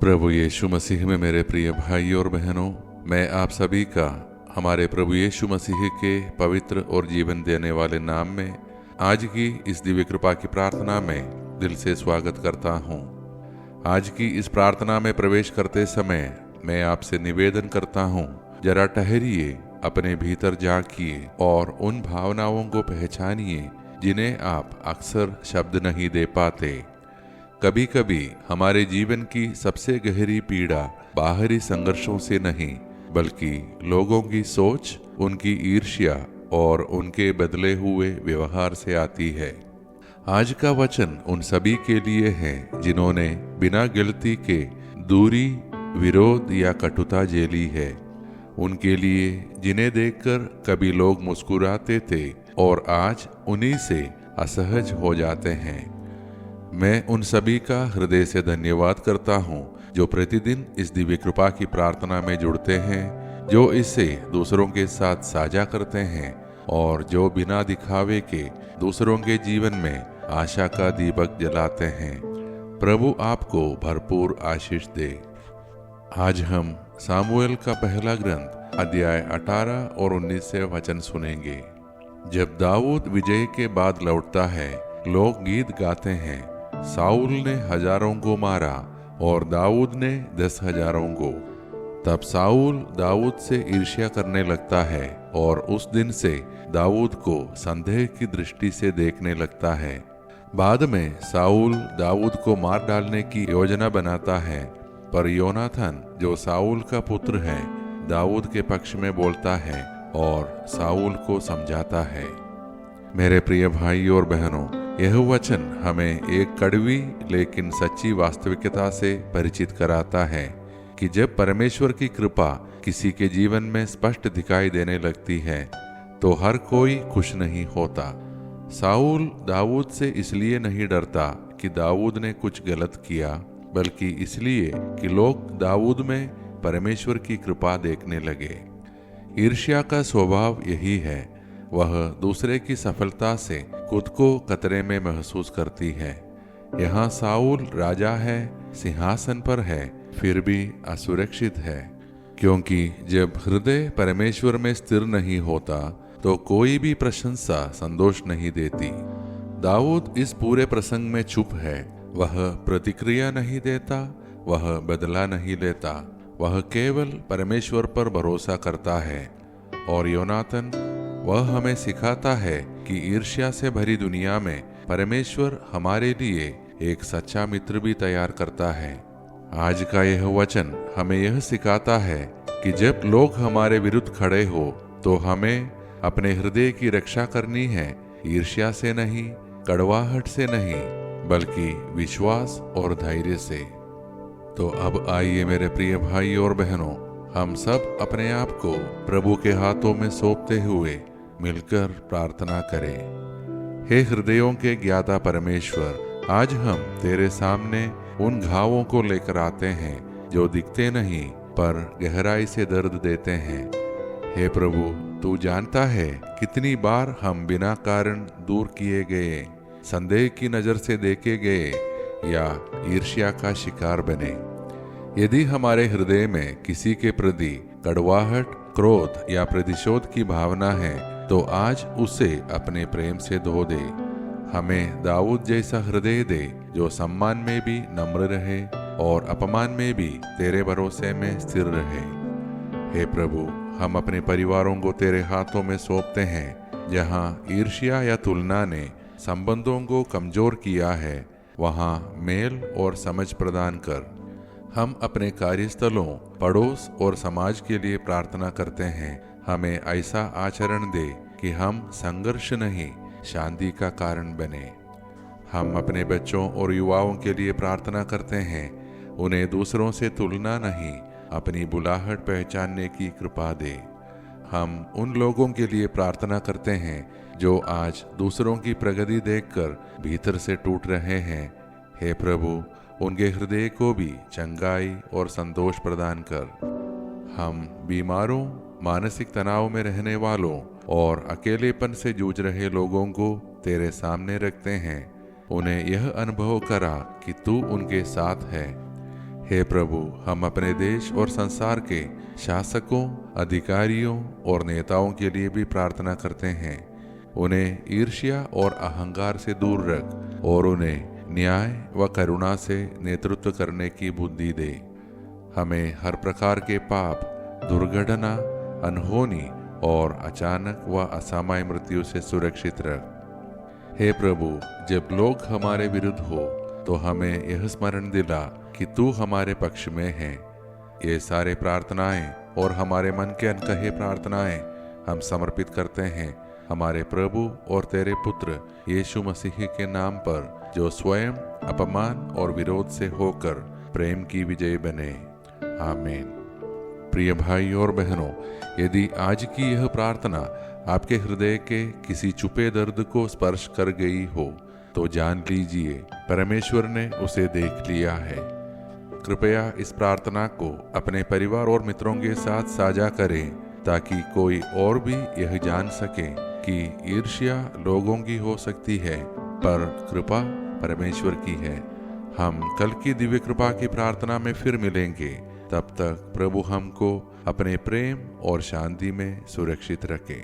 प्रभु यीशु मसीह में मेरे प्रिय भाई और बहनों, मैं आप सभी का हमारे प्रभु यीशु मसीह के पवित्र और जीवन देने वाले नाम में आज की इस दिव्य कृपा की प्रार्थना में दिल से स्वागत करता हूँ। आज की इस प्रार्थना में प्रवेश करते समय मैं आपसे निवेदन करता हूँ, जरा ठहरिए, अपने भीतर झांकिए और उन भावनाओं को पहचानिए जिन्हें आप अक्सर शब्द नहीं दे पाते। कभी कभी हमारे जीवन की सबसे गहरी पीड़ा बाहरी संघर्षों से नहीं, बल्कि लोगों की सोच, उनकी ईर्ष्या और उनके बदले हुए व्यवहार से आती है। आज का वचन उन सभी के लिए है जिन्होंने बिना गलती के दूरी, विरोध या कटुता झेली है। उनके लिए जिन्हें देखकर कभी लोग मुस्कुराते थे और आज उन्हीं से असहज हो जाते हैं। मैं उन सभी का हृदय से धन्यवाद करता हूँ जो प्रतिदिन इस दिव्य कृपा की प्रार्थना में जुड़ते हैं, जो इसे दूसरों के साथ साझा करते हैं और जो बिना दिखावे के दूसरों के जीवन में आशा का दीपक जलाते हैं। प्रभु आपको भरपूर आशीष दे। आज हम सामुएल का पहला ग्रंथ अध्याय 18 और 19 से वचन सुनेंगे। जब दाऊद विजय के बाद लौटता है, लोग गीत गाते हैं, साउल ने हजारों को मारा और दाऊद ने 10,000 को। तब साउल दाऊद से ईर्ष्या करने लगता है और उस दिन से दाऊद को संदेह की दृष्टि से देखने लगता है। बाद में साउल दाऊद को मार डालने की योजना बनाता है, पर योनाथन जो साउल का पुत्र है दाऊद के पक्ष में बोलता है और साउल को समझाता है। मेरे प्रिय भाई और बहनों, यह वचन हमें एक कड़वी लेकिन सच्ची वास्तविकता से परिचित कराता है कि जब परमेश्वर की कृपा किसी के जीवन में स्पष्ट दिखाई देने लगती है तो हर कोई खुश नहीं होता। साउल दाऊद से इसलिए नहीं डरता कि दाऊद ने कुछ गलत किया, बल्कि इसलिए कि लोग दाऊद में परमेश्वर की कृपा देखने लगे। ईर्ष्या का स्वभाव यही है, वह दूसरे की सफलता से खुद को खतरे में महसूस करती है। यहाँ साउल राजा है, सिंहासन पर है, फिर भी असुरक्षित है, क्योंकि जब हृदय परमेश्वर में स्थिर नहीं होता तो कोई भी प्रशंसा संतोष नहीं देती। दाऊद इस पूरे प्रसंग में चुप है। वह प्रतिक्रिया नहीं देता, वह बदला नहीं लेता, वह केवल परमेश्वर पर भरोसा करता है। और योनाथन वह हमें सिखाता है कि ईर्ष्या से भरी दुनिया में परमेश्वर हमारे लिए एक सच्चा मित्र भी तैयार करता है। आज का यह वचन हमें यह सिखाता है कि जब लोग हमारे विरुद्ध खड़े हो तो हमें अपने हृदय की रक्षा करनी है, ईर्ष्या से नहीं, कड़वाहट से नहीं, बल्कि विश्वास और धैर्य से। तो अब आइए मेरे प्रिय भाई और बहनों, हम सब अपने आप को प्रभु के हाथों में सौंपते हुए मिलकर प्रार्थना करें। हे हृदयों के ज्ञाता परमेश्वर, आज हम तेरे सामने उन घावों को लेकर आते हैं जो दिखते नहीं पर गहराई से दर्द देते हैं। हे प्रभु, तू जानता है कितनी बार हम बिना कारण दूर किए गए, संदेह की नजर से देखे गए या ईर्ष्या का शिकार बने। यदि हमारे हृदय में किसी के प्रति कड़वाहट, क्रोध या प्रतिशोध की भावना है तो आज उसे अपने प्रेम से धो दे। हमें दाऊद जैसा हृदय दे जो सम्मान में भी नम्र रहे और अपमान में भी तेरे भरोसे में स्थिर रहे। हे प्रभु, हम अपने परिवारों को तेरे हाथों में सौंपते हैं। जहाँ ईर्ष्या या तुलना ने संबंधों को कमजोर किया है, वहाँ मेल और समझ प्रदान कर। हम अपने कार्यस्थलों, पड़ोस और समाज के लिए प्रार्थना करते हैं। हमें ऐसा आचरण दे कि हम संघर्ष नहीं, शांति का कारण बने। हम अपने बच्चों और युवाओं के लिए प्रार्थना करते हैं। उन्हें दूसरों से तुलना नहीं, अपनी बुलाहट पहचानने की कृपा दे। हम उन लोगों के लिए प्रार्थना करते हैं जो आज दूसरों की प्रगति देखकर भीतर से टूट रहे हैं। हे प्रभु, उनके हृदय को भी चंगाई और संतोष प्रदान कर। हम बीमारों, मानसिक तनाव में रहने वालों और अकेलेपन से जूझ रहे लोगों को तेरे सामने रखते हैं। उन्हें यह अनुभव करा कि तू उनके साथ है। हे प्रभु, हम अपने देश और संसार के शासकों, अधिकारियों और नेताओं के लिए भी प्रार्थना करते हैं। उन्हें ईर्ष्या और अहंकार से दूर रख और उन्हें न्याय व करुणा से नेतृत्व करने की बुद्धि दे। हमें हर प्रकार के पाप, दुर्घटना, अनहोनी और अचानक व असामयिक मृत्यु से सुरक्षित रख। हे प्रभु, जब लोग हमारे विरुद्ध हो तो हमें यह स्मरण दिला कि तू हमारे पक्ष में है। ये सारे प्रार्थनाएं और हमारे मन के अनकहे प्रार्थनाएं हम समर्पित करते हैं हमारे प्रभु और तेरे पुत्र यीशु मसीह के नाम पर, जो स्वयं अपमान और विरोध से होकर प्रेम की विजय बने। आमीन। प्रिय भाई और बहनों, यदि आज की यह प्रार्थना आपके हृदय के किसी छुपे दर्द को स्पर्श कर गई हो तो जान लीजिए परमेश्वर ने उसे देख लिया है। कृपया इस प्रार्थना को अपने परिवार और मित्रों के साथ साझा करें ताकि कोई और भी यह जान सके कि ईर्ष्या लोगों की हो सकती है पर कृपा परमेश्वर की है। हम कल की दिव्य कृपा की प्रार्थना में फिर मिलेंगे। तब तक प्रभु हमको अपने प्रेम और शांति में सुरक्षित रखे।